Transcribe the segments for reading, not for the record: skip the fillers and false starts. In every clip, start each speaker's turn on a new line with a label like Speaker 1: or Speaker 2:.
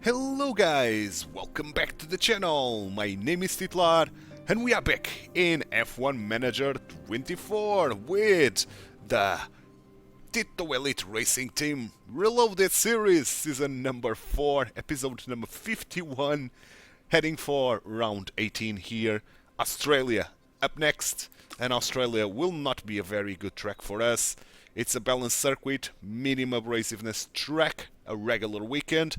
Speaker 1: Hello guys, welcome back to the channel. My name is Titular and we are back in F1 Manager 24 with the TituElite Racing Team Reloaded Series Season number 4, episode number 51, heading for round 18 here. Australia up next, and Australia will not be a very good track for us. It's a balanced circuit, medium abrasiveness track, a regular weekend.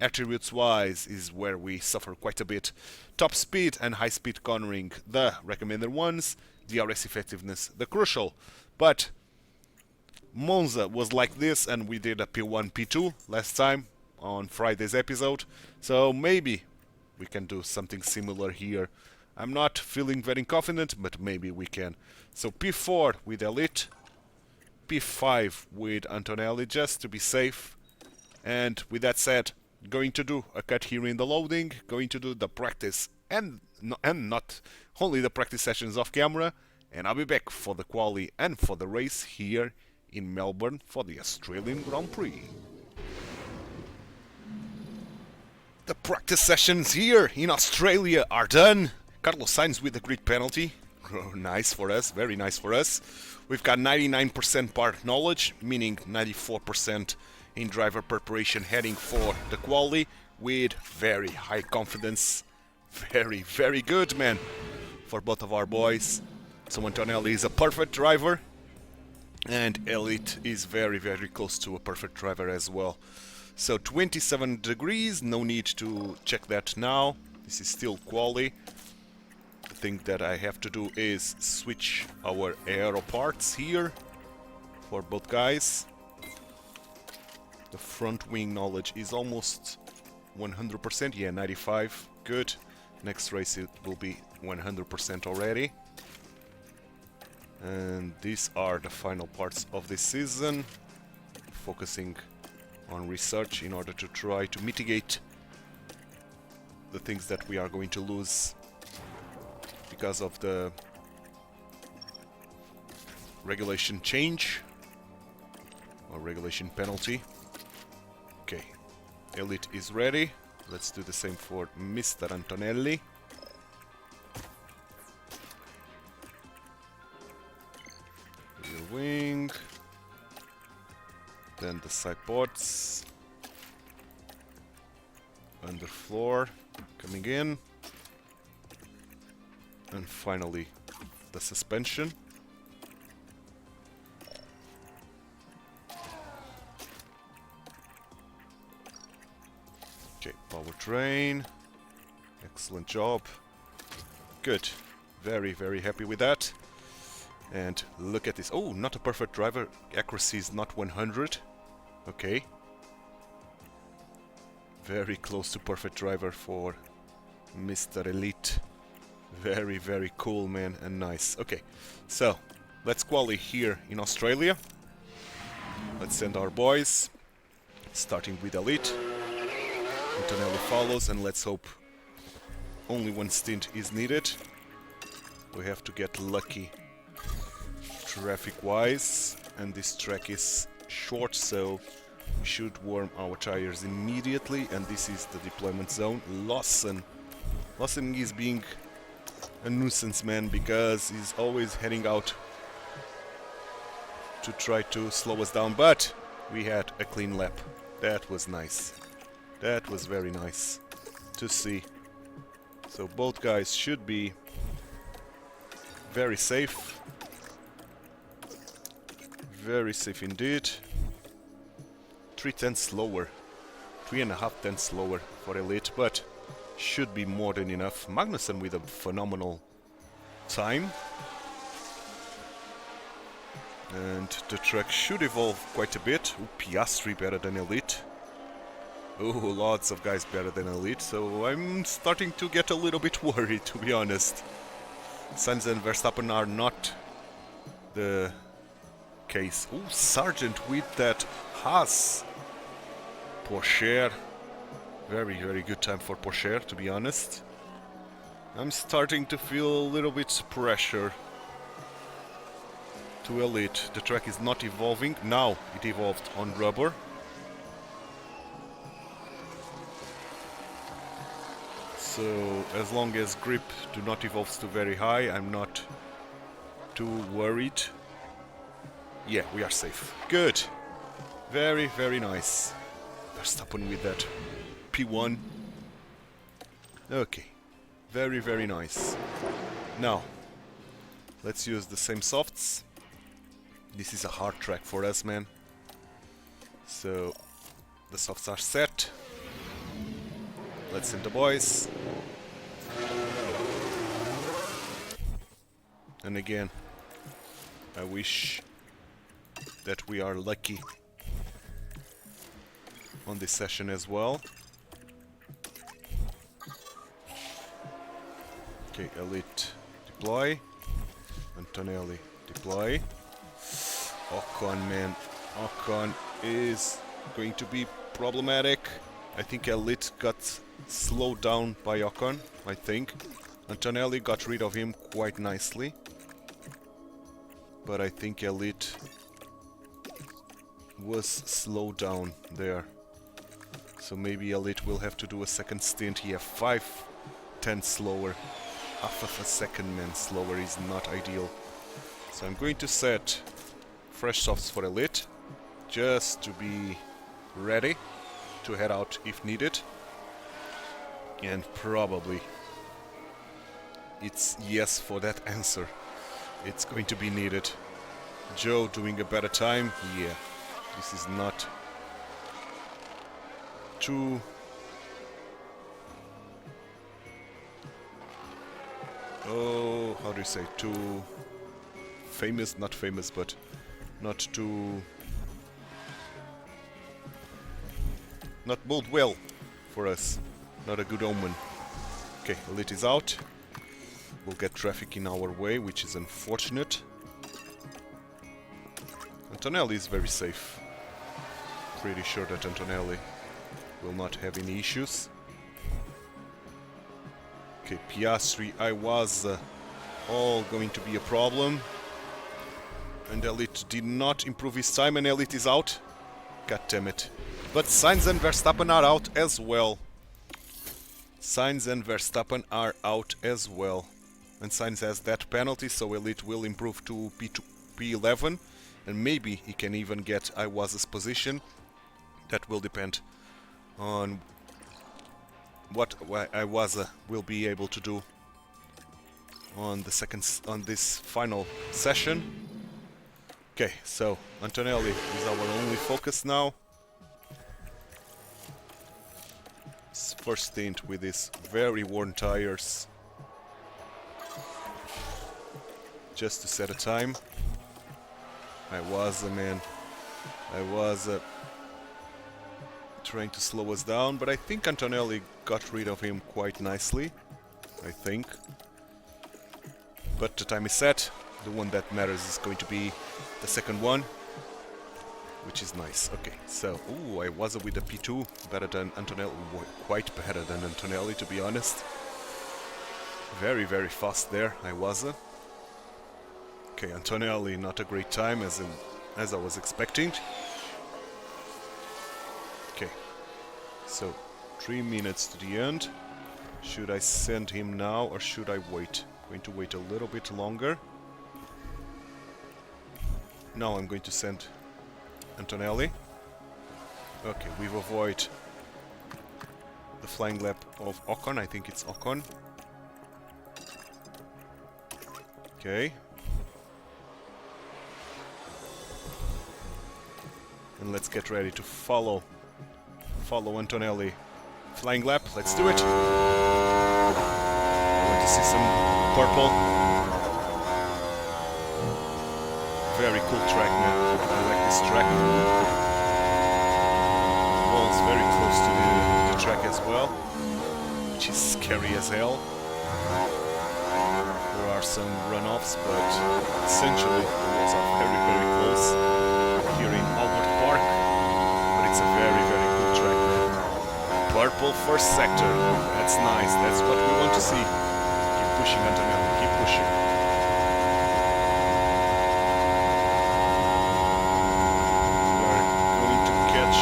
Speaker 1: Attributes wise is where we suffer quite a bit. Top speed and high speed cornering, the recommended ones. DRS effectiveness, the crucial. But Monza was like this, and we did a P1, P2 last time on Friday's episode. So maybe we can do something similar here. I'm not feeling very confident, but maybe we can. So P4 with Elite, P5 with Antonelli, just to be safe. And with that said, going to do a cut here in the loading, going to do the practice and not only the practice sessions off camera, and I'll be back for the quali and for the race here in Melbourne for the Australian Grand Prix. The practice sessions here in Australia are done. Carlos Sainz with a grid penalty. Oh, nice for us, very nice for us. We've got 99% part knowledge, meaning 94% in driver preparation heading for the quali with very high confidence. Very, very good, man, for both of our boys. So Antonelli is a perfect driver, and Elite is very, very close to a perfect driver as well. So 27 degrees, no need to check that now. This is still quali. The thing that I have to do is switch our aero parts here for both guys. The front wing knowledge is almost 100%, yeah, 95, good. Next race it will be 100% already. And these are the final parts of this season, focusing on research in order to try to mitigate the things that we are going to lose because of the regulation change or regulation penalty. Okay, Elite is ready. Let's do the same for Mr. Antonelli. Rear wing. Then the side ports. Underfloor coming in. And finally the suspension. Okay, powertrain. Excellent job. Good. Very, very happy with that. And look at this. Oh, not a perfect driver. Accuracy is not 100. Okay. Very close to perfect driver for Mr. Elite. Very, very cool, man, and nice. Okay, so let's quali here in Australia. Let's send our boys, starting with Elite. Antonelli follows, and let's hope only one stint is needed. We have to get lucky traffic-wise, and this track is short, so we should warm our tires immediately. And this is the deployment zone. Lawson is being a nuisance, man, because he's always heading out to try to slow us down, but we had a clean lap. That was nice. That was very nice to see. So both guys should be very safe. Very safe indeed. 3/10 slower. 3.5 tenths slower for Elite, but should be more than enough. Magnussen with a phenomenal time. And the track should evolve quite a bit. Ooh, Piastri better than Elite. Oh, lots of guys better than Elite, so I'm starting to get a little bit worried, to be honest. Sainz and Verstappen are not the case. Oh, Sargent with that Haas. Porsche. Very, very good time for Porsche, to be honest. I'm starting to feel a little bit pressure to Elite. The track is not evolving. Now it evolved on rubber. So as long as grip do not evolve to very high, I'm not too worried. Yeah, we are safe. Good. Very, very nice. Verstappen with that P1. Okay. Very, very nice. Now, let's use the same softs. This is a hard track for us, man. So, the softs are set. Let's send the boys. And again, I wish that we are lucky on this session as well. Okay, Elite deploy. Antonelli deploy. Ocon, man. Ocon is going to be problematic. I think Elite got slowed down by Ocon, I think. Antonelli got rid of him quite nicely. But I think Elite was slowed down there. So maybe Elite will have to do a second stint here. 5/10 slower. Half of a second, man, slower is not ideal. So I'm going to set fresh softs for Elite, just to be ready to head out if needed. And probably it's yes for that answer. It's going to be needed. Joe doing a better time? Yeah. This is not too... Oh, how do you say? Too famous? Not famous, but not too... Not bode well for us. Not a good omen. Okay, Elite is out. We'll get traffic in our way, which is unfortunate. Antonelli is very safe. Pretty sure that Antonelli will not have any issues. Okay, Piastri, I was all going to be a problem. And Elite did not improve his time, and Elite is out. God damn it. But Sainz and Verstappen are out as well. Sainz and Verstappen are out as well. And Sainz has that penalty, so Elite will improve to P11. And maybe he can even get Iwasa's position. That will depend on what Iwasa will be able to do on this final session. Okay, so Antonelli is our only focus now. First stint with his very worn tires, just to set a time. I was trying to slow us down, but I think Antonelli got rid of him quite nicely, I think. But the time is set. The one that matters is going to be the second one, which is nice. Okay, so, ooh, I was with a P2, better than Antonelli, quite better than Antonelli, to be honest. Very, very fast there, I was. Okay, Antonelli, not a great time, as I was expecting. Okay, so 3 minutes to the end. Should I send him now, or should I wait? Going to wait a little bit longer. Now I'm going to send Antonelli. Okay, we've avoided the flying lap of Ocon. I think it's Ocon. Okay. And let's get ready to follow Antonelli. Flying lap, let's do it. I want to see some purple. Very cool track, man. I like this track. The wall's very close to the track as well, which is scary as hell. There are some runoffs, but essentially the walls are very, very close here in Albert Park. But it's a very, very cool track, man. Purple first sector. That's nice. That's what we want to see. Keep pushing, Antonelli. Keep pushing.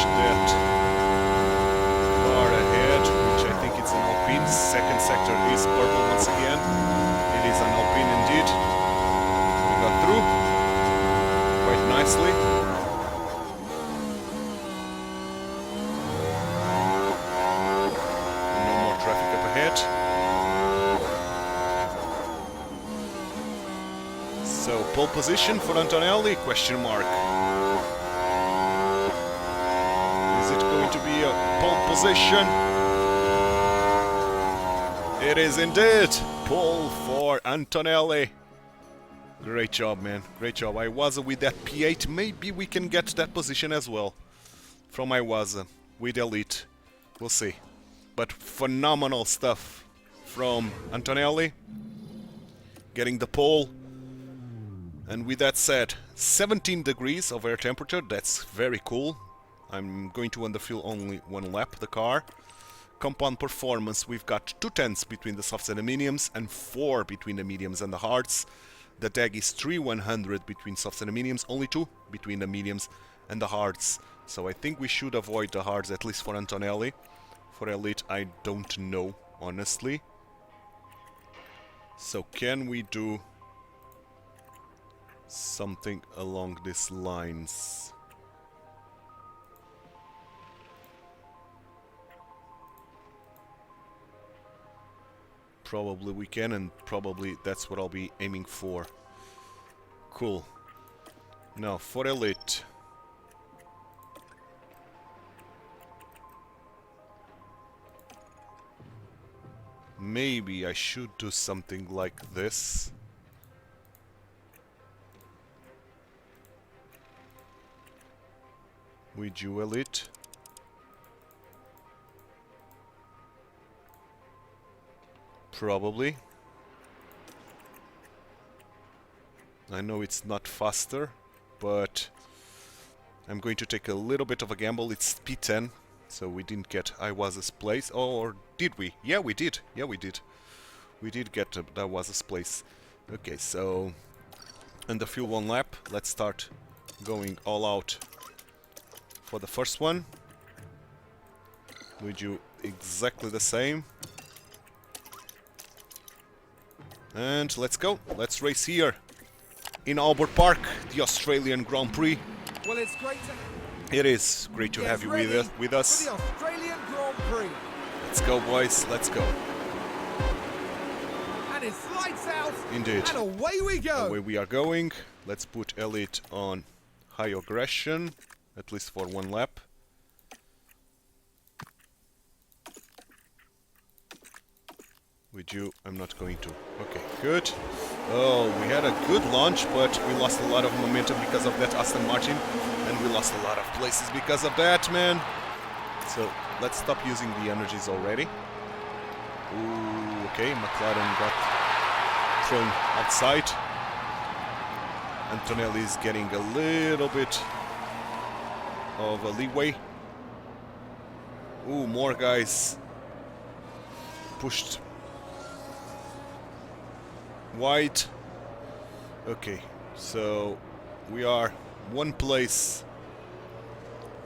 Speaker 1: That car ahead, which I think it's an Alpine, second nicely. No more traffic up ahead. So, pole position for Antonelli, question mark. Is it going to be a pole position? It is indeed pole for Antonelli. Great job, man. Great job. Iwasa with that P8. Maybe we can get that position as well from Iwasa with Elite. We'll see. But phenomenal stuff from Antonelli. Getting the pole. And with that said, 17 degrees of air temperature. That's very cool. I'm going to underfill only one lap the car. Compound performance, we've got 2/10 between the softs and the mediums and 4 between the mediums and the hards. The DAG is 3/100 between softs and the mediums, only 2 between the mediums and the hards. So I think we should avoid the hards, at least for Antonelli. For Elite, I don't know, honestly. So can we do something along these lines? Probably we can, and probably that's what I'll be aiming for. Cool. Now, for Elite. Maybe I should do something like this. With you, Elite. Probably. I know it's not faster, but I'm going to take a little bit of a gamble. It's P10, so we didn't get Iwasa's place. Oh, or did we? Yeah, we did. Yeah, we did. We did get Iwasa's place. Okay, so under fuel one lap, let's start going all out for the first one. We do exactly the same. And let's go. Let's race here in Albert Park, the Australian Grand Prix.
Speaker 2: Well, it's great to
Speaker 1: It is great to have you with us.
Speaker 2: for the Australian Grand Prix.
Speaker 1: Let's go, boys. Let's go.
Speaker 2: And it's lights out.
Speaker 1: Indeed.
Speaker 2: And away we go.
Speaker 1: Away we are going. Let's put Elite on high aggression, at least for one lap. With you, I'm not going to. Okay, good. Oh, we had a good launch, but we lost a lot of momentum because of that Aston Martin. And we lost a lot of places because of that, man. So, let's stop using the energies already. Ooh, okay, Mclaren got thrown outside. Antonelli is getting a little bit of a leeway. Ooh, more guys pushed wide. Okay, so we are one place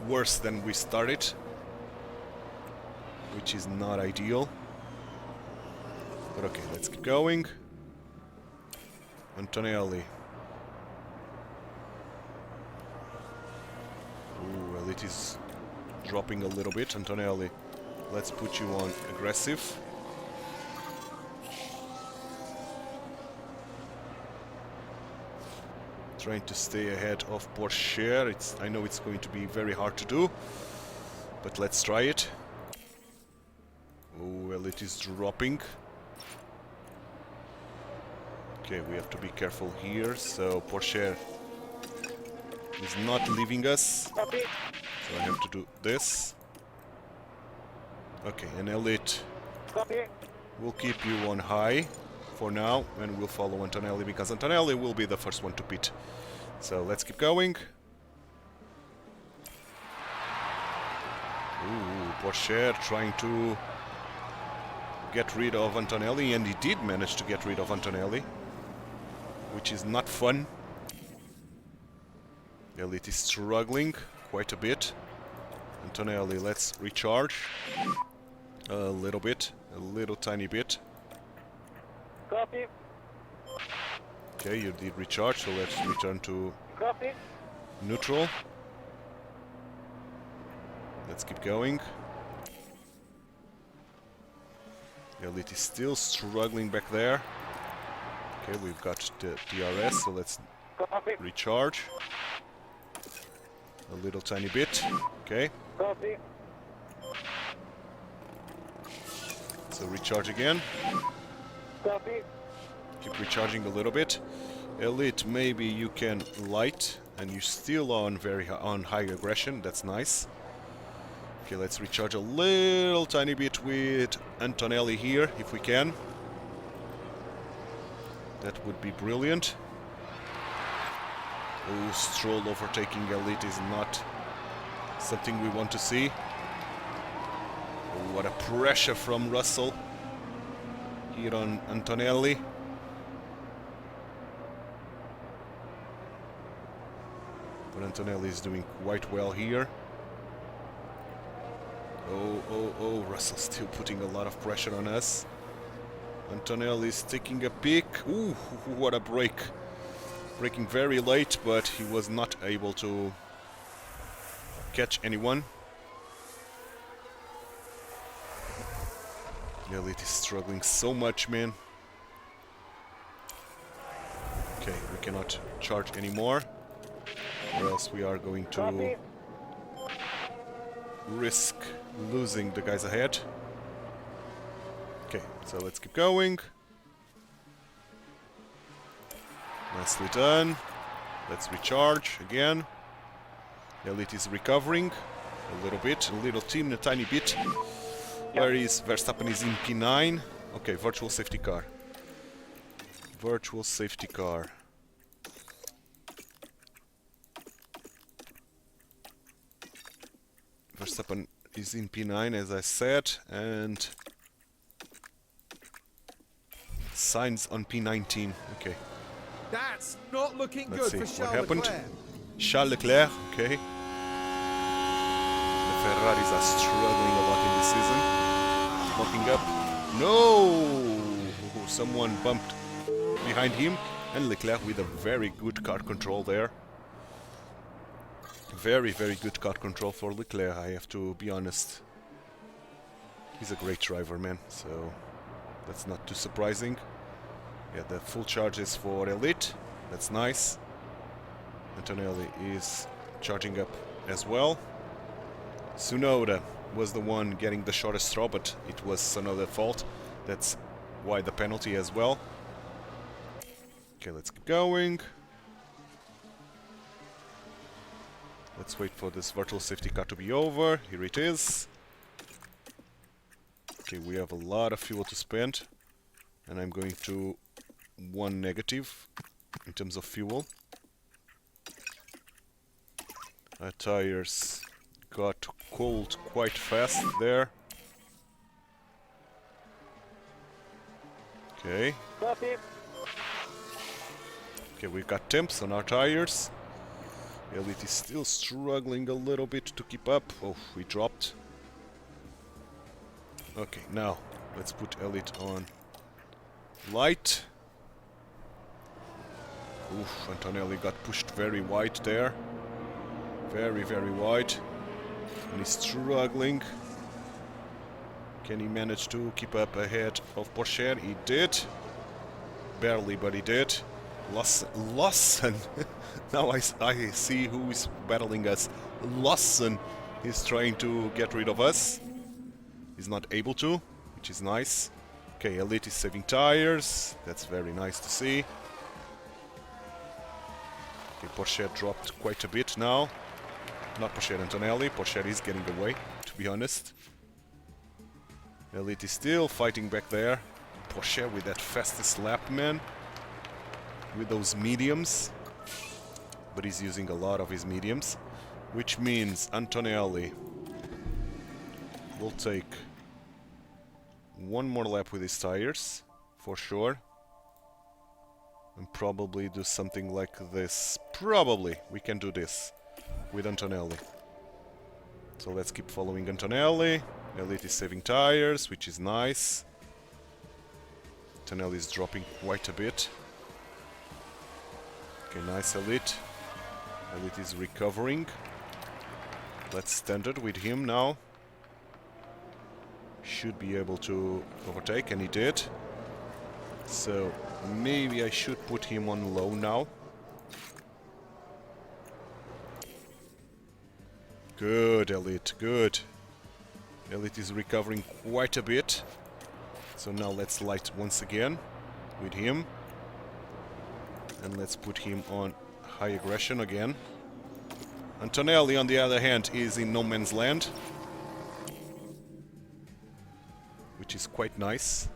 Speaker 1: worse than we started, which is not ideal. But okay, let's keep going. Antonelli. Ooh, Elite is dropping a little bit. Antonelli, let's put you on aggressive. Trying to stay ahead of Porsche. I know it's going to be very hard to do, but let's try it. Oh, well, it is dropping. Okay, we have to be careful here. So Porsche is not leaving us. So I have to do this. Okay, and Elite, we'll keep you on high for now, and we'll follow Antonelli because Antonelli will be the first one to pit. So let's keep going. Ooh, Porsche trying to get rid of Antonelli, and he did manage to get rid of Antonelli, which is not fun. Elite is struggling quite a bit. Antonelli, let's recharge a little bit, a little tiny bit.
Speaker 3: Copy.
Speaker 1: Okay, you did recharge, so let's return to
Speaker 3: Copy.
Speaker 1: neutral. Let's keep going. Elite is still struggling back there. Okay, we've got the DRS, so let's recharge. A little tiny bit. Okay. So recharge again. Keep recharging a little bit. Elite, maybe you can light, and you're still on on high aggression. That's nice. Okay, let's recharge a little tiny bit with Antonelli here, if we can. That would be brilliant. Oh, Stroll overtaking Elite is not something we want to see. Oh, what a pressure from Russell here on Antonelli. But Antonelli is doing quite well here. Oh, Russell's still putting a lot of pressure on us. Antonelli is taking a peek. Ooh, what a break. Braking very late, but he was not able to catch anyone. Elite is struggling so much, man. Okay, we cannot charge anymore, or else we are going to risk losing the guys ahead. Okay, so let's keep going. Nicely done. Let's recharge again. Elite is recovering a little bit, a tiny bit. Where is Verstappen? Is in P9. Okay, virtual safety car. Virtual safety car. Verstappen is in P9, as I said, and Sainz on P19. Okay.
Speaker 2: That's not looking
Speaker 1: Let's
Speaker 2: good
Speaker 1: see
Speaker 2: for
Speaker 1: what
Speaker 2: Charles
Speaker 1: happened.
Speaker 2: Leclerc.
Speaker 1: Charles Leclerc, okay. The Ferraris are struggling a lot in this season. Locking up. No! Someone bumped behind him, and Leclerc with a very good car control there. Very, very good car control for Leclerc, I have to be honest. He's a great driver, man, so that's not too surprising. Yeah, the full charge is for Elite. That's nice. Antonelli is charging up as well. Tsunoda was the one getting the shortest straw, but it was Tsunoda's fault. That's why the penalty as well. Okay, let's keep going. Let's wait for this virtual safety car to be over. Here it is. Okay, we have a lot of fuel to spend, and I'm going to 1 negative in terms of fuel. Our tires got cold quite fast there. Okay. Okay, we've got temps on our tires. Elite is still struggling a little bit to keep up. Oh, we dropped. Okay, now let's put Elite on light. Oof, Antonelli got pushed very wide there. Very, very wide. And he's struggling. Can he manage to keep up ahead of Porsche? He did. Barely, but he did. Lawson. Now I see who is battling us. Lawson is trying to get rid of us. He's not able to, which is nice. Okay, Elite is saving tires. That's very nice to see. Okay, Porsche dropped quite a bit now. Not Porsche, Antonelli. Porsche is getting away, to be honest. Elite is still fighting back there. Porsche with that fastest lap, man. With those mediums. But he's using a lot of his mediums. Which means Antonelli will take 1 more lap with his tires, for sure. And probably do something like this. Probably we can do this with Antonelli. So let's keep following Antonelli. Elite is saving tires, which is nice. Antonelli is dropping quite a bit. Okay, nice Elite. Elite is recovering. Let's standard with him now. Should be able to overtake, and he did. So maybe I should put him on low now. Good, Elite, good. Elite is recovering quite a bit. So now let's light once again with him. And let's put him on high aggression again. Antonelli, on the other hand, is in no man's land, which is quite nice.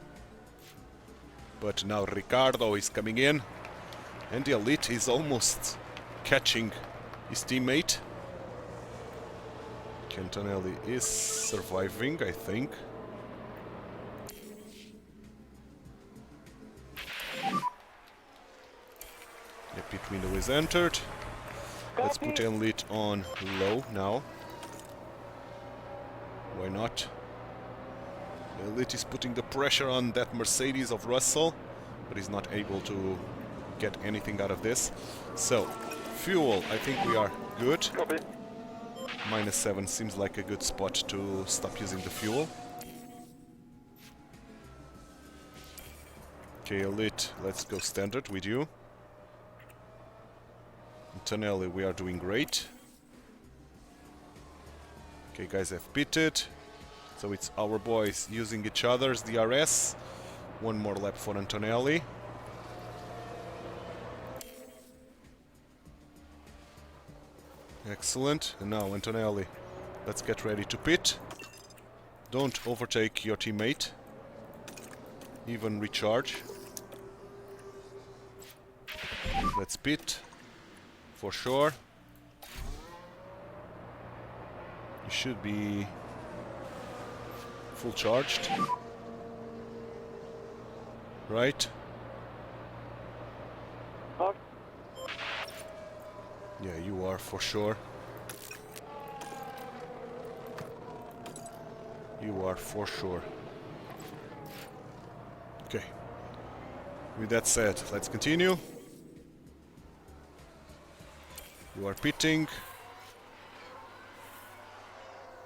Speaker 1: But now Ricardo is coming in, and the Elite is almost catching his teammate. Antonelli is surviving, I think. The pit window is entered. Let's put Elite on low now. Why not? Elite is putting the pressure on that Mercedes of Russell, but he's not able to get anything out of this. So, fuel, I think we are good.
Speaker 3: Copy.
Speaker 1: -7 seems like a good spot to stop using the fuel. Okay, Elite, let's go standard with you. Antonelli, we are doing great. Okay, guys have pitted. So it's our boys using each other's DRS. One more lap for Antonelli. Excellent. And now Antonelli, let's get ready to pit. Don't overtake your teammate. Even recharge. Let's pit. For sure. You should be full charged. Right? Yeah, you are for sure. You are for sure. Okay. With that said, let's continue. You are pitting.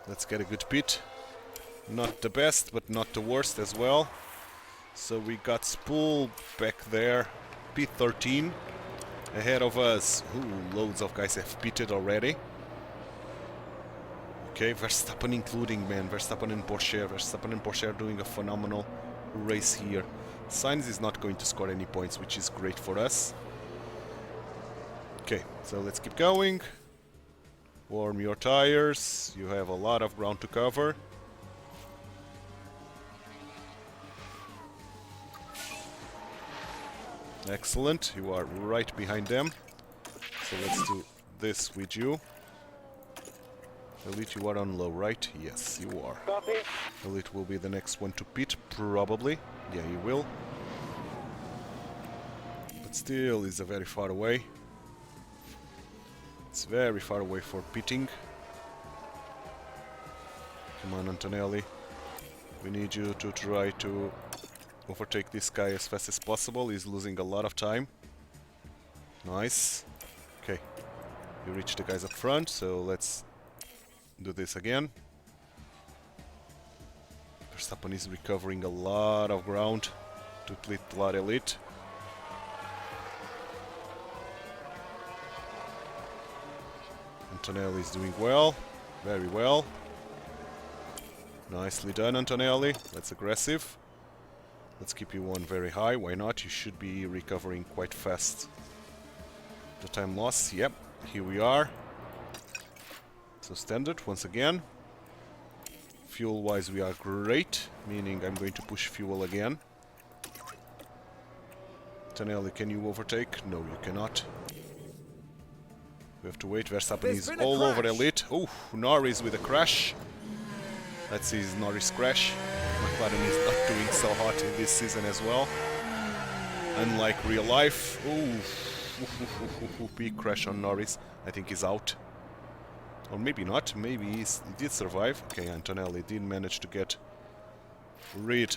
Speaker 1: Let's get a good pit. Not the best, but not the worst as well. So we got Spool back there. P13. Ahead of us. Ooh, loads of guys have pitted already. Okay, Verstappen including, man. Verstappen and Porsche. Verstappen and Porsche are doing a phenomenal race here. Sainz is not going to score any points, which is great for us. Okay, so let's keep going. Warm your tires. You have a lot of ground to cover. Excellent, you are right behind them. So let's do this with you. Elite, you are on low, right? Yes, you are.
Speaker 3: Copy.
Speaker 1: Elite will be the next one to pit, probably. Yeah, he will. But still, is very far away. It's very far away for pitting. Come on, Antonelli. We need you to try to overtake this guy as fast as possible. He's losing a lot of time. Nice. Okay. You reach the guys up front, so let's do this again. Verstappen is recovering a lot of ground to Titular Elite. Antonelli is doing well. Very well. Nicely done, Antonelli. That's aggressive. Let's keep you on very high. Why not? You should be recovering quite fast. The time loss. Yep. Here we are. So standard once again. Fuel-wise we are great. Meaning I'm going to push fuel again. Antonelli, can you overtake? No, you cannot. We have to wait. Verstappen is all over Elite. Oh, Norris with a crash. Let's see his Norris crash. Mclaren is not doing so hot in this season as well. Unlike real life. Ooh. Big crash on Norris. I think he's out. Or maybe not. Maybe he did survive. Okay, Antonelli did manage to get rid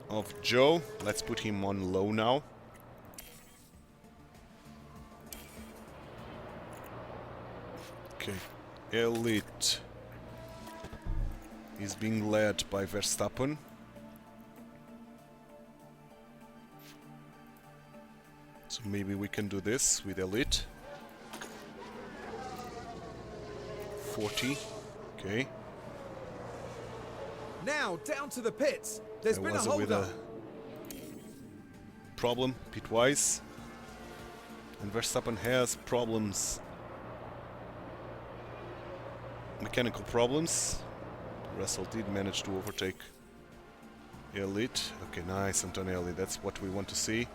Speaker 1: of Joe. Let's put him on low now. Okay, Elite is being led by Verstappen. So maybe we can do this with Elite. 40. Okay.
Speaker 2: Now down to the pits. There's been a
Speaker 1: with
Speaker 2: hold
Speaker 1: a
Speaker 2: up.
Speaker 1: problem pitwise. And Verstappen has problems. Mechanical problems. Russell did manage to overtake Elite. Okay, nice, Antonelli. That's what we want to see.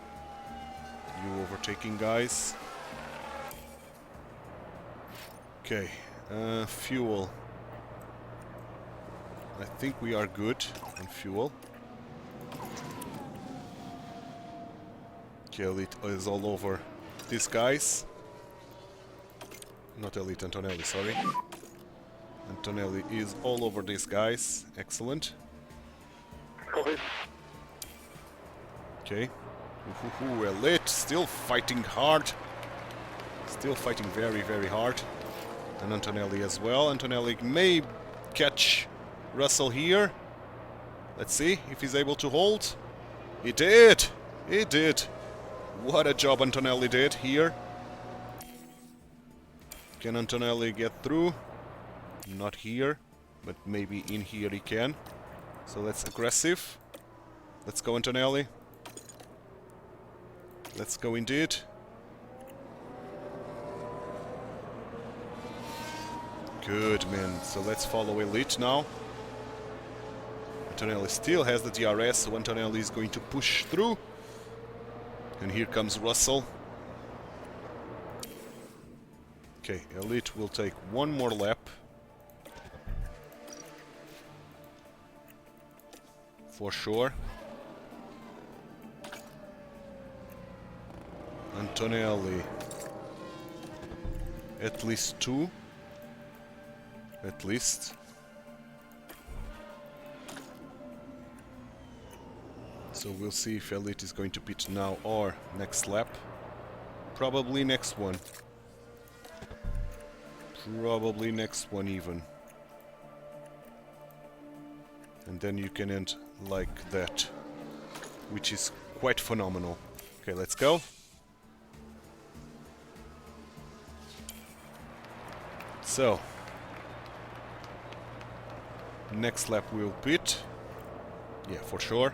Speaker 1: You overtaking, guys. Okay, fuel. I think we are good on fuel. Okay, Elite is all over these guys. Not Elite, Antonelli, sorry. Antonelli is all over these guys. Excellent.
Speaker 3: Copy.
Speaker 1: Okay. Elite still fighting hard. Still fighting very, very hard. And Antonelli as well. Antonelli may catch Russell here. Let's see if he's able to hold. He did! He did! What a job Antonelli did here. Can Antonelli get through? Not here, but maybe in here he can. So let's aggressive. Let's go, Antonelli. Let's go indeed. Good, man. So let's follow Elite now. Antonelli still has the DRS, so Antonelli is going to push through. And here comes Russell. Okay, Elite will take one more lap. For sure. Antonelli. At least two. At least. So we'll see if Elite is going to pit now or next lap. Probably next one. Probably next one even. And then you can end like that, which is quite phenomenal. Okay, let's go. So, next lap we'll pit. Yeah, for sure.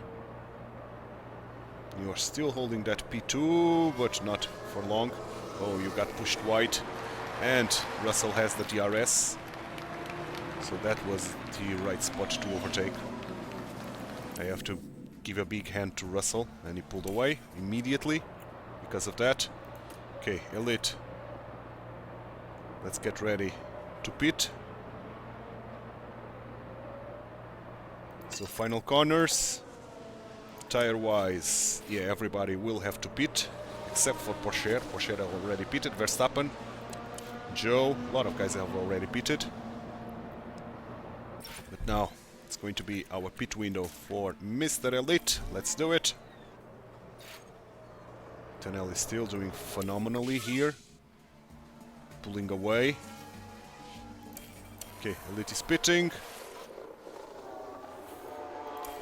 Speaker 1: You are still holding that P2, but not for long. Oh, you got pushed wide. And Russell has the DRS. So that was the right spot to overtake. I have to give a big hand to Russell, and he pulled away immediately because of that. Okay, Elite. Let's get ready to pit. So final corners. Tire-wise, yeah, everybody will have to pit, except for Porsche. Porsche have already pitted. Verstappen, Joe, a lot of guys have already pitted. But now it's going to be our pit window for Mr. Elite. Let's do it. Antonelli is still doing phenomenally here. Pulling away. Okay, Elite is pitting.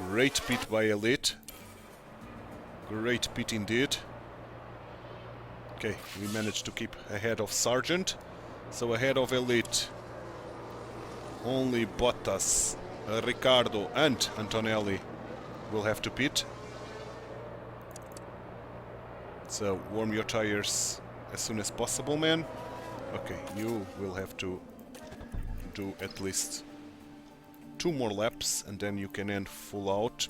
Speaker 1: Great pit by Elite. Great pit indeed. Okay, we managed to keep ahead of Sargent. So ahead of Elite, only Bottas, Ricciardo and Antonelli will have to pit. So warm your tires as soon as possible, man. Okay, you will have to do at least 2 more laps and then you can end full out.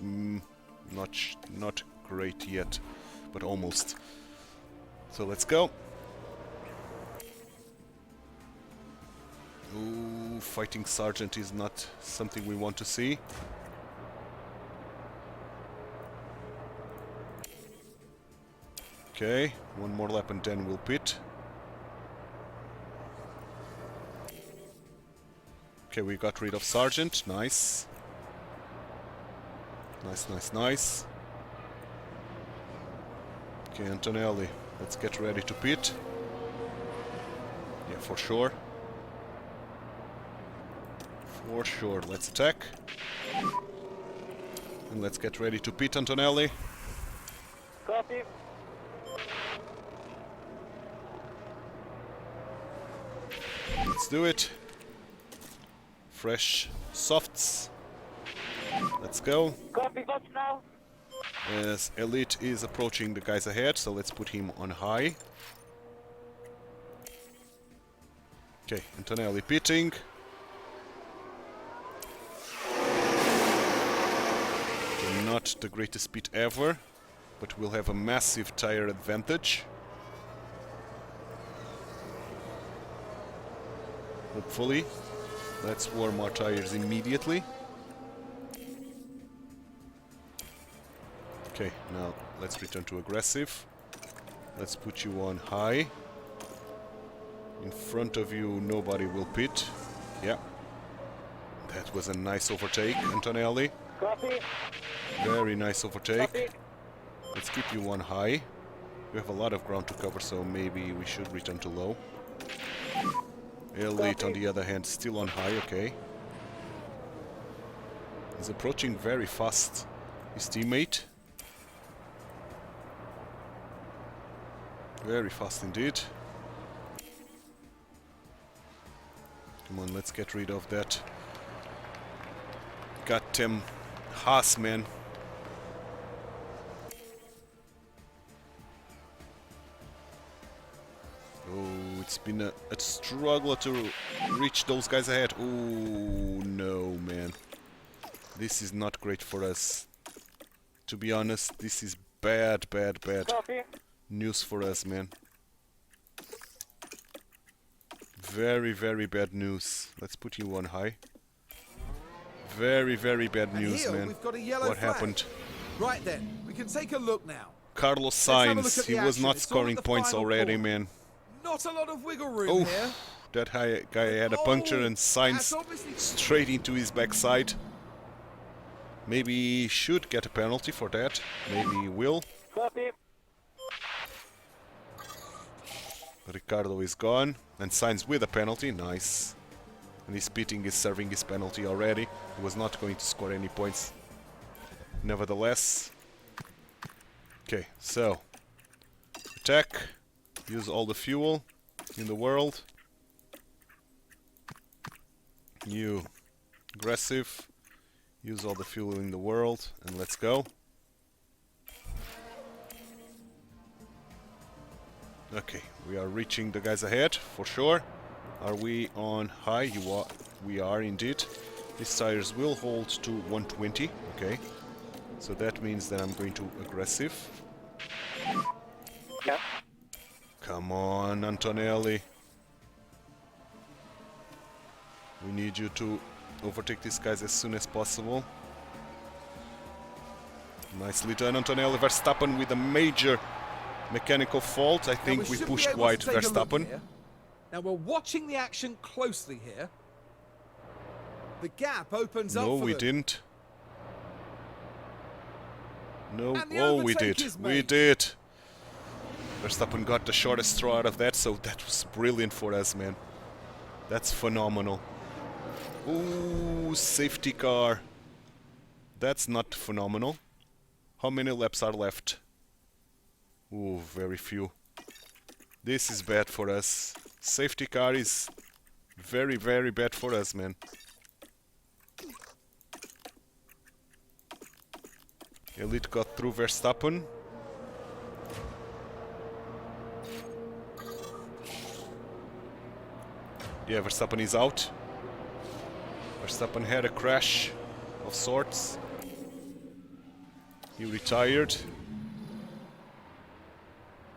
Speaker 1: Not great yet, but almost. So let's go. Ooh, fighting Sargent is not something we want to see. Okay, 1 more lap and then we'll pit. Okay, we got rid of Sargent. Nice. Nice, nice, nice. Okay, Antonelli, let's get ready to pit. Yeah, for sure. For sure. Let's attack. And let's get ready to pit Antonelli.
Speaker 3: Copy.
Speaker 1: Let's do it. Fresh softs. Let's go.
Speaker 3: Copy, got now.
Speaker 1: As Elite is approaching the guys ahead, so let's put him on high. Okay, Antonelli pitting. Okay, not the greatest speed ever, but we'll have a massive tire advantage. Hopefully. Let's warm our tires immediately. Okay, now let's return to aggressive. Let's put you on high. In front of you, nobody will pit. Yeah. That was a nice overtake, Antonelli.
Speaker 3: Copy.
Speaker 1: Very nice overtake.
Speaker 3: Copy.
Speaker 1: Let's keep you on high. We have a lot of ground to cover, so maybe we should return to low. Elite, on the other hand, still on high, okay. He's approaching very fast. His teammate. Very fast indeed. Come on, let's get rid of that goddamn Haas, man. Oh, it's been a struggle to reach those guys ahead. Oh, no, man. This is not great for us. To be honest, this is bad
Speaker 3: Copy.
Speaker 1: news for us, man. Very, very bad news. Let's put you on high. Very, very bad
Speaker 2: And
Speaker 1: news,
Speaker 2: here
Speaker 1: man.
Speaker 2: we've got a yellow
Speaker 1: What
Speaker 2: flag.
Speaker 1: happened?
Speaker 2: Right then, we can take a look now.
Speaker 1: Carlos
Speaker 2: have a look
Speaker 1: Sainz,
Speaker 2: at
Speaker 1: he
Speaker 2: the
Speaker 1: was
Speaker 2: action.
Speaker 1: not
Speaker 2: It's all at
Speaker 1: scoring
Speaker 2: the
Speaker 1: points
Speaker 2: final
Speaker 1: already,
Speaker 2: corner.
Speaker 1: man.
Speaker 2: Not a lot of wiggle room
Speaker 1: Oh,
Speaker 2: here.
Speaker 1: that guy had a puncture and
Speaker 2: that's
Speaker 1: Sainz
Speaker 2: obviously
Speaker 1: straight into his backside. Maybe he should get a penalty for that. Maybe he will.
Speaker 3: Copy.
Speaker 1: Ricardo is gone. And Sainz with a penalty. Nice. And he's pitting, is serving his penalty already. He was not going to score any points. Nevertheless. Okay, so. Attack. Use all the fuel in the world. You. Aggressive. Use all the fuel in the world. And let's go. Okay, we are reaching the guys ahead, for sure. Are we on high? We are indeed. These tires will hold to 120, okay. So that means that I'm going to aggressive.
Speaker 3: Yeah.
Speaker 1: Come on, Antonelli. We need you to overtake these guys as soon as possible. Nicely done, Antonelli. Verstappen with a major mechanical fault. I
Speaker 2: Now,
Speaker 1: think
Speaker 2: we
Speaker 1: we
Speaker 2: should be
Speaker 1: pushed
Speaker 2: able
Speaker 1: wide
Speaker 2: to take a look
Speaker 1: Verstappen.
Speaker 2: here. Now we're watching the action closely here. The gap opens up
Speaker 1: No,
Speaker 2: for
Speaker 1: we
Speaker 2: them.
Speaker 1: didn't. No,
Speaker 2: And the
Speaker 1: oh, we
Speaker 2: overtake
Speaker 1: did.
Speaker 2: is
Speaker 1: We
Speaker 2: made.
Speaker 1: did. Verstappen got the shortest throw out of that, so that was brilliant for us, man. That's phenomenal. Ooh, safety car. That's not phenomenal. How many laps are left? Ooh, very few. This is bad for us. Safety car is very, very bad for us, man. Elite got through Verstappen. Yeah, Verstappen is out. Verstappen had a crash of sorts. He retired.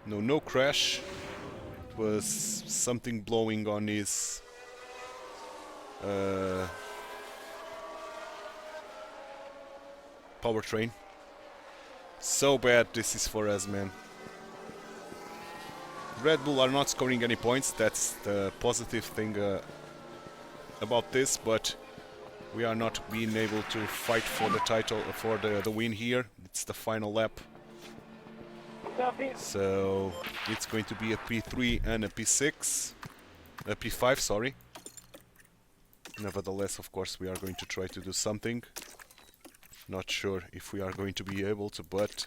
Speaker 1: No, no crash. It was something blowing on his powertrain. So bad this is for us, man. Red Bull are not scoring any points. That's the positive thing about this, but we are not being able to fight for the title, for the win here. It's the final lap.
Speaker 3: Copy.
Speaker 1: So it's going to be a P3 and a P6. A P5, sorry. Nevertheless, of course, we are going to try to do something. Not sure if we are going to be able to, but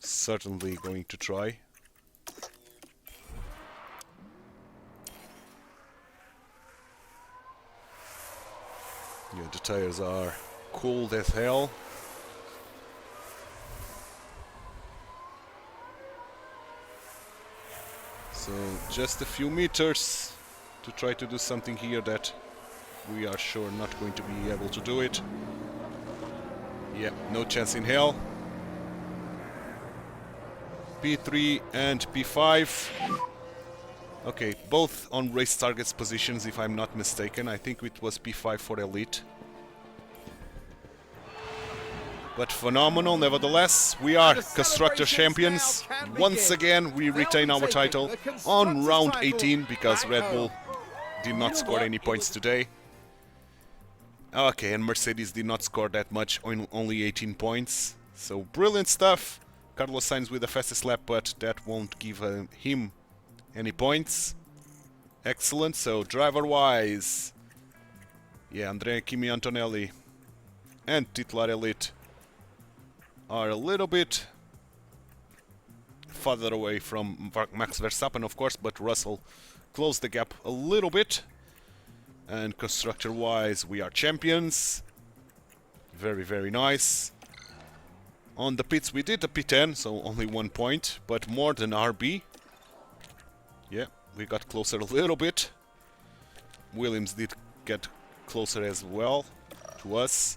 Speaker 1: certainly going to try. Yeah, the tires are cold as hell. So just a few meters to try to do something here that we are sure not going to be able to do it. Yeah, no chance in hell. P3 and P5. Okay, both on race targets positions if I'm not mistaken. I think it was P5 for Elite. But phenomenal, nevertheless. We are Constructor Champions. Once again, we retain our title on round 18 because Red Bull did not score any points today. Okay, and Mercedes did not score that much, only 18 points. So brilliant stuff. Carlos Sainz with the fastest lap, but that won't give him any points. Excellent. So driver-wise, yeah, Andrea, Kimi, Antonelli, and Titular Elite are a little bit farther away from Max Verstappen, of course, but Russell closed the gap a little bit. And constructor-wise, we are champions. Very, very nice. On the pits, we did a P10, so only 1 point, but more than RB. Yeah, we got closer a little bit. Williams did get closer as well to us,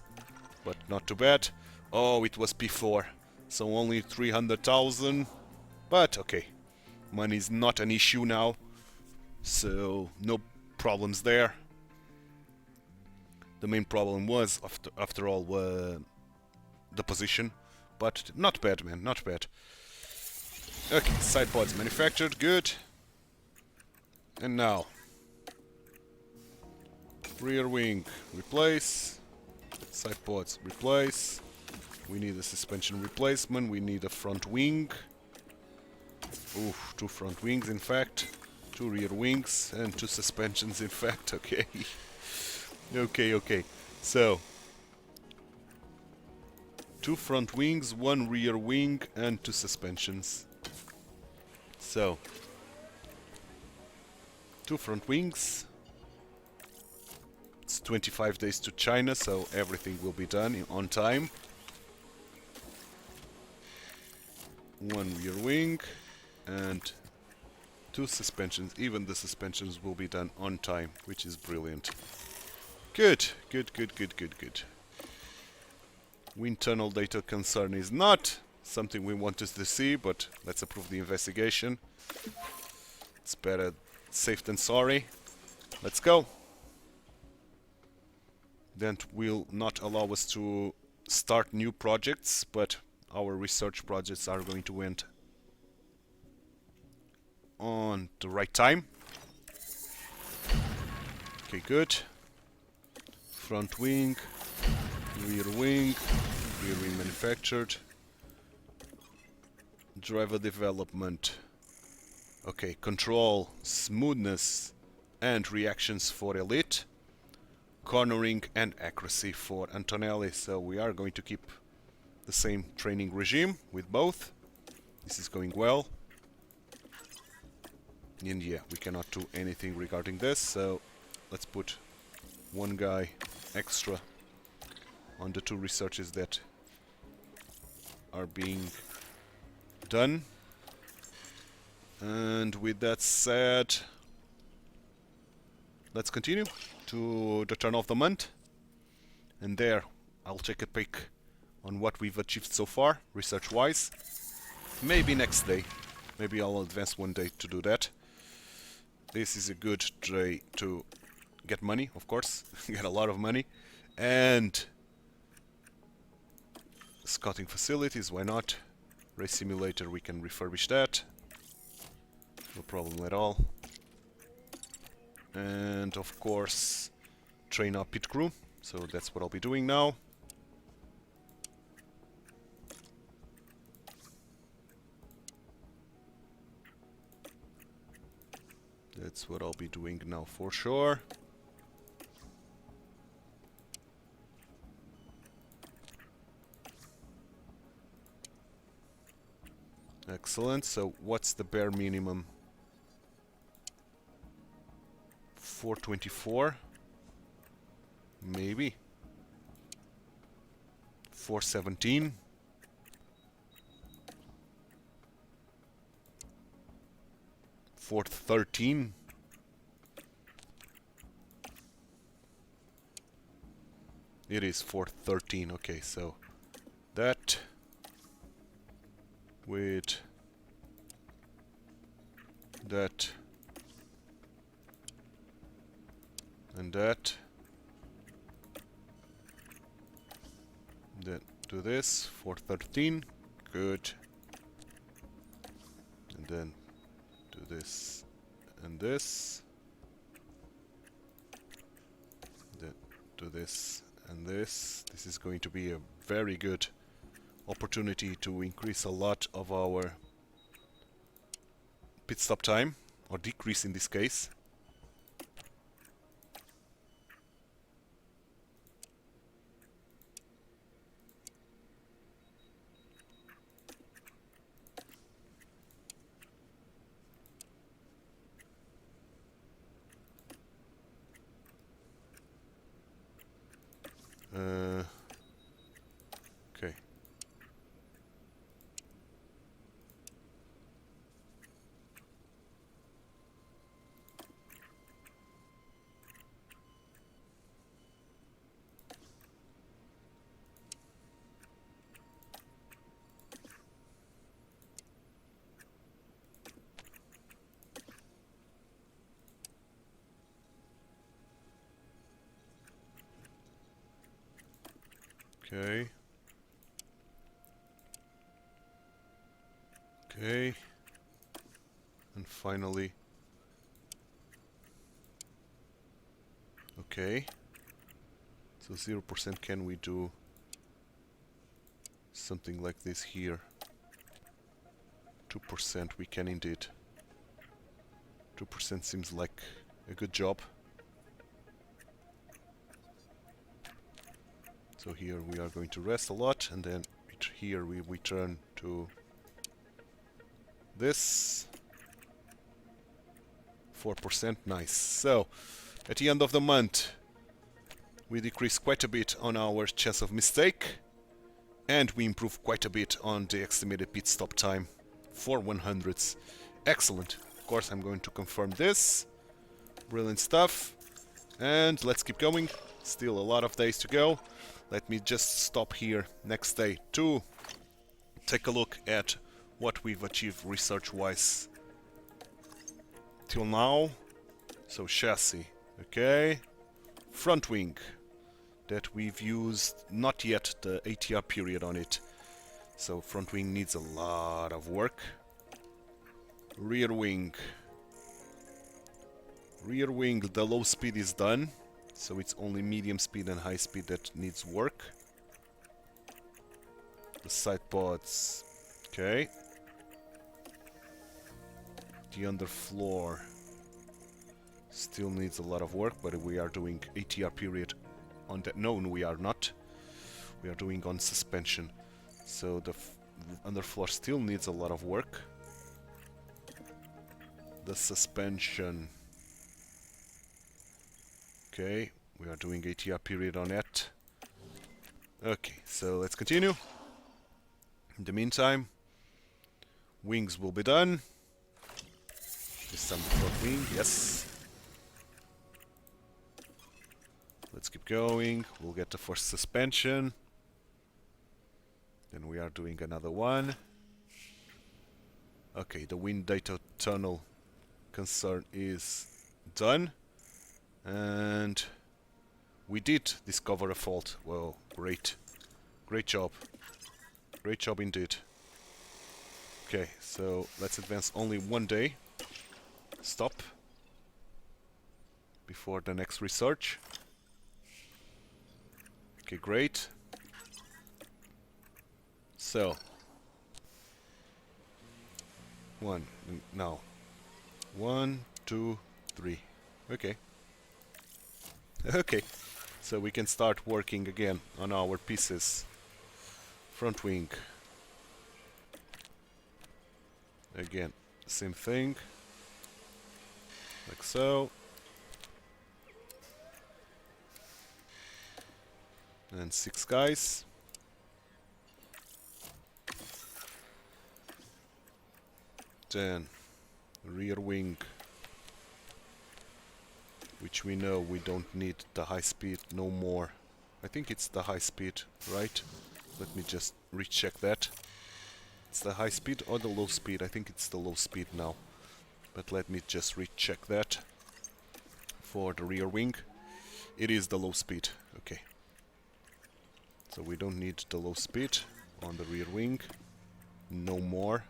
Speaker 1: but not too bad. Oh, it was P4, so only 300,000. But okay, money is not an issue now, so no problems there. The main problem was, after all, the position. But not bad, man, not bad. Okay, side pods manufactured, good. And now, rear wing, replace. Side pods, replace. We need a suspension replacement, we need a front wing. Oof, 2 front wings in fact. 2 rear wings and 2 suspensions in fact, okay. Okay. So, 2 front wings, 1 rear wing and 2 suspensions. So, 2 front wings. It's 25 days to China, so everything will be done on time. 1 rear wing and 2 suspensions. Even the suspensions will be done on time, which is brilliant. Good. Wind tunnel data concern is not something we wanted to see, but let's approve the investigation. It's better safe than sorry. Let's go. That will not allow us to start new projects, but our research projects are going to end on the right time. Okay, good. Front wing, rear wing manufactured. Driver development. Okay, control, smoothness and reactions for Elite. Cornering and accuracy for Antonelli. So we are going to keep the same training regime with both. This is going well. And yeah, we cannot do anything regarding this, so let's put 1 guy extra on the 2 researches that are being done. And with that said, let's continue to the turn of the month. And there, I'll take a pic on what we've achieved so far, research-wise. Maybe next day. Maybe I'll advance 1 day to do that. This is a good day to get money, of course. Get a lot of money. And scouting facilities, why not? Race simulator, we can refurbish that. No problem at all. And of course, train our pit crew. So that's what I'll be doing now. That's what I'll be doing now for sure. Excellent. So what's the bare minimum? 424? Maybe. 417? 413? It is 413. Okay, so that with that and that, then do this 413. Good. And then do this and this, then do this and this. This is going to be a very good opportunity to increase a lot of our pit stop time, or decrease in this case. Okay. Okay. Okay. And finally. Okay. So 0%, can we do something like this here? 2% we can indeed. 2% seems like a good job. So here we are going to rest a lot, and then here we return to this. 4%, nice. So at the end of the month we decrease quite a bit on our chance of mistake, and we improve quite a bit on the estimated pit stop time, 4/100ths. Excellent. Of course I'm going to confirm this. Brilliant stuff. And let's keep going. Still a lot of days to go. Let me just stop here next day to take a look at what we've achieved research-wise till now. So chassis, okay. Front wing, that we've used not yet the ATR period on it. So front wing needs a lot of work. Rear wing. Rear wing, the low speed is done. So it's only medium speed and high speed that needs work. The side pods, okay. The underfloor still needs a lot of work, but we are doing ATR period on that. No, we are not. We are doing on suspension. So the underfloor still needs a lot of work. The suspension. Okay, we are doing ATR period on it. Okay, so let's continue. In the meantime, wings will be done. This time the front wing, yes. Let's keep going. We'll get the first suspension. Then we are doing another one. Okay, the wind data tunnel concern is done. And we did discover a fault. Well, great. Great job. Great job indeed. Okay, so let's advance only one day. Stop. Before the next research. Okay, great. So. Now. 1, 2, 3. Okay. Okay, so we can start working again on our pieces. Front wing. Again, same thing. Like so. And 6 guys. Then rear wing, which we know we don't need the high speed no more. I think it's the high speed, right? Let me just recheck that. It's the high speed or the low speed? I think it's the low speed now. But let me just recheck that. For the rear wing, it is the low speed. Okay. So we don't need the low speed on the rear wing. No more.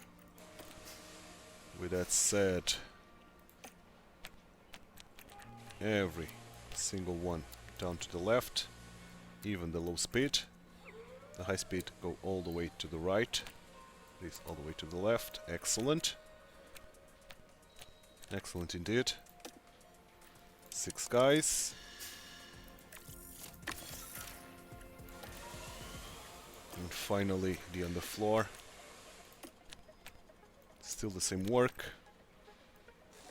Speaker 1: With that said, every single one down to the left, even the low speed. The high speed go all the way to the right. This all the way to the left. Excellent. Excellent indeed. 6 guys. And finally the underfloor. Still the same work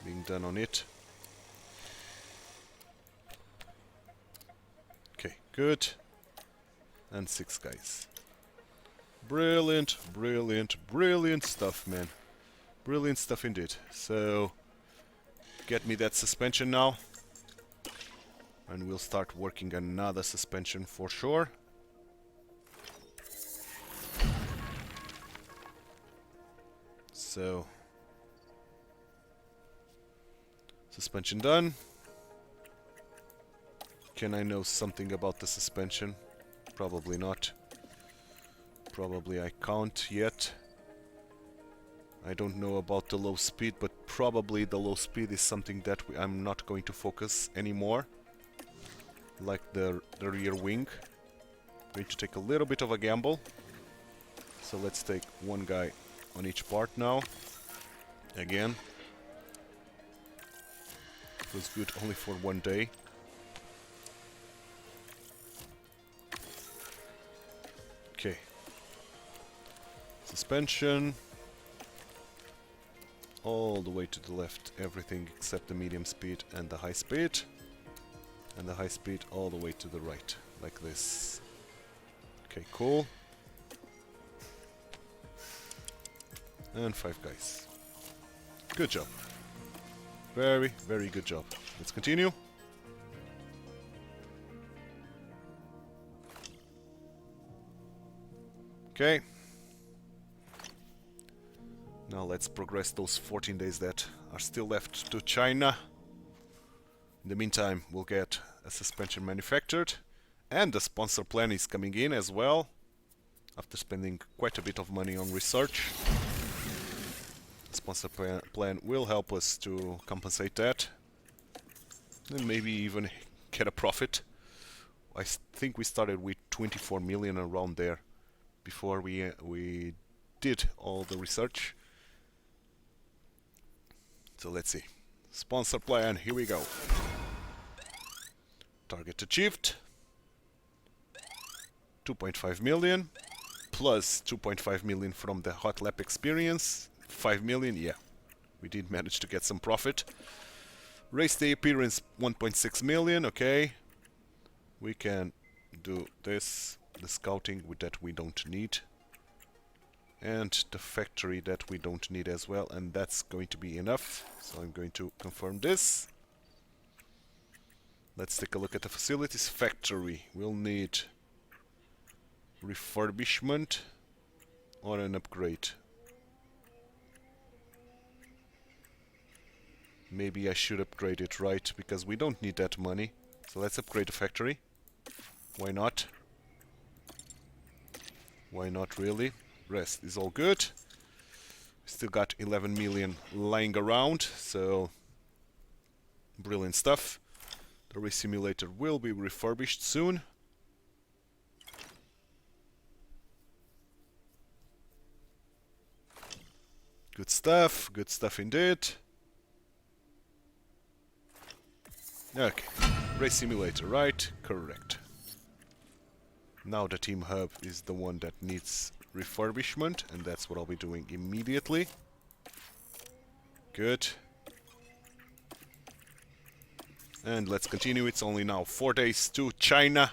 Speaker 1: being done on it. Okay, good. And 6 guys. Brilliant, brilliant, brilliant stuff, man. Brilliant stuff indeed. So, get me that suspension now. And we'll start working another suspension for sure. So, suspension done. Can I know something about the suspension? Probably not. Probably I can't yet. I don't know about the low speed, but probably the low speed is something that I'm not going to focus anymore. Like the rear wing. Going to take a little bit of a gamble. So let's take one guy on each part now. Again. It was good only for one day. Okay. Suspension. All the way to the left. Everything except the medium speed and the high speed. And the high speed all the way to the right. Like this. Okay, cool. And 5 guys. Good job. Very, very good job. Let's continue. Okay. Now let's progress those 14 days that are still left to China. In the meantime, we'll get a suspension manufactured. And the sponsor plan is coming in as well. After spending quite a bit of money on research. The sponsor plan will help us to compensate that. And maybe even get a profit. I think we started with 24 million around there. Before we did all the research. So let's see. Sponsor plan, here we go. Target achieved. 2.5 million. Plus 2.5 million from the hot lap experience. 5 million, yeah. We did manage to get some profit. Race day appearance 1.6 million, okay. We can do this. The scouting with that we don't need. And the factory that we don't need as well. And that's going to be enough. So I'm going to confirm this. Let's take a look at the facilities. Factory. We'll need refurbishment or an upgrade. Maybe I should upgrade it, right? Because we don't need that money. So let's upgrade the factory. Why not? Why not really? Rest is all good. Still got 11 million lying around, so brilliant stuff. The race simulator will be refurbished soon. Good stuff indeed. Okay, race simulator, right? Correct. Now the team hub is the one that needs refurbishment, and that's what I'll be doing immediately. Good. And let's continue. It's only now 4 days to China.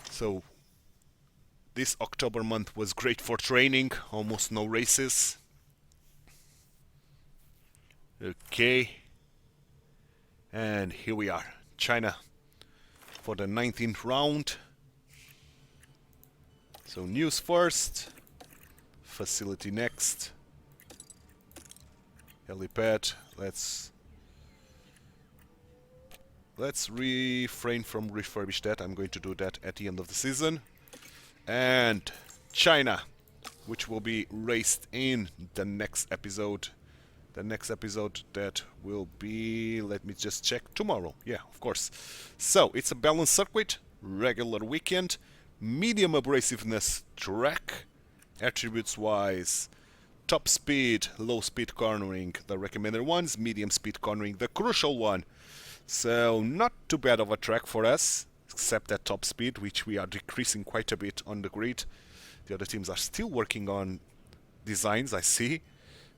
Speaker 1: So this October month was great for training. Almost no races. Okay. And here we are. China for the 19th round. So news first. Facility next. Helipad. Let's refrain from refurbish that. I'm going to do that at the end of the season. And China, which will be raced in the next episode. The next episode that will be, let me just check, tomorrow. Yeah, of course. So it's a balanced circuit, regular weekend, medium abrasiveness track, attributes wise. Top speed, low speed cornering, the recommended ones, medium speed cornering, the crucial one. So not too bad of a track for us, except that top speed, which we are decreasing quite a bit on the grid. The other teams are still working on designs, I see.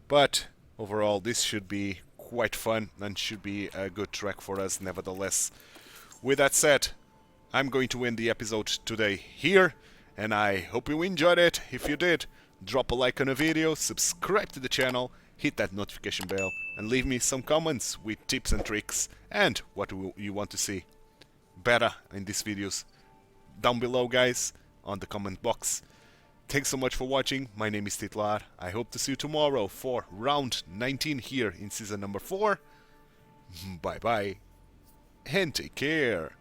Speaker 1: But overall, this should be quite fun and should be a good track for us nevertheless. With that said, I'm going to end the episode today here, and I hope you enjoyed it. If you did, drop a like on the video, subscribe to the channel, hit that notification bell, and leave me some comments with tips and tricks and what you want to see better in these videos down below, guys, on the comment box. Thanks so much for watching. My name is Titular. I hope to see you tomorrow for round 19 here in season number 4. Bye bye and take care.